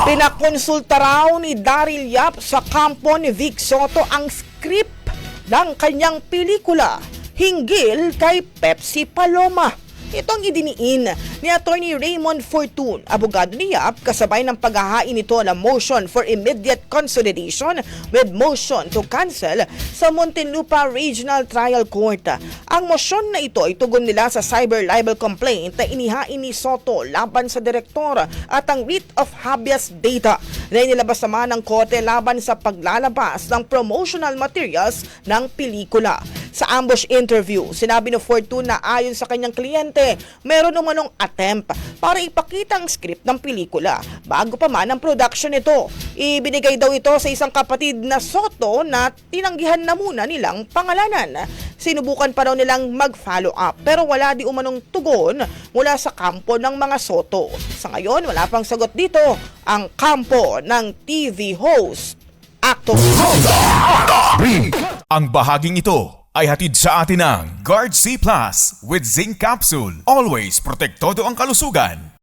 Pinakonsulta raw ni Daryl Yap sa kampo ni Vic Soto ang script ng kanyang pelikula hinggil kay Pepsi Paloma. Itong idiniin ni Attorney Raymond Fortun, abogado ni Yap, kasabay ng paghahain nito ng motion for immediate consolidation with motion to cancel sa Muntinlupa Regional Trial Court. Ang motion na ito ay tugon nila sa cyber libel complaint na inihain ni Soto laban sa direktor at ang writ of habeas data na inilabas naman ng korte laban sa paglalabas ng promotional materials ng pelikula. Sa ambush interview, sinabi ni Fortun na ayon sa kanyang kliyente, meron umanong attempt para ipakita ang script ng pelikula bago pa man ang production nito. Ibinigay daw ito sa isang kapatid na Soto na tinanggihan na muna nilang pangalanan. Sinubukan pa raw nilang mag-follow up pero wala di umanong tugon mula sa kampo ng mga Soto. Sa ngayon, wala pang sagot dito ang kampo ng TV host, actor. Ang bahaging ito ay hatid sa atin ng Guard C Plus with Zinc Capsule. Always protektado ang kalusugan.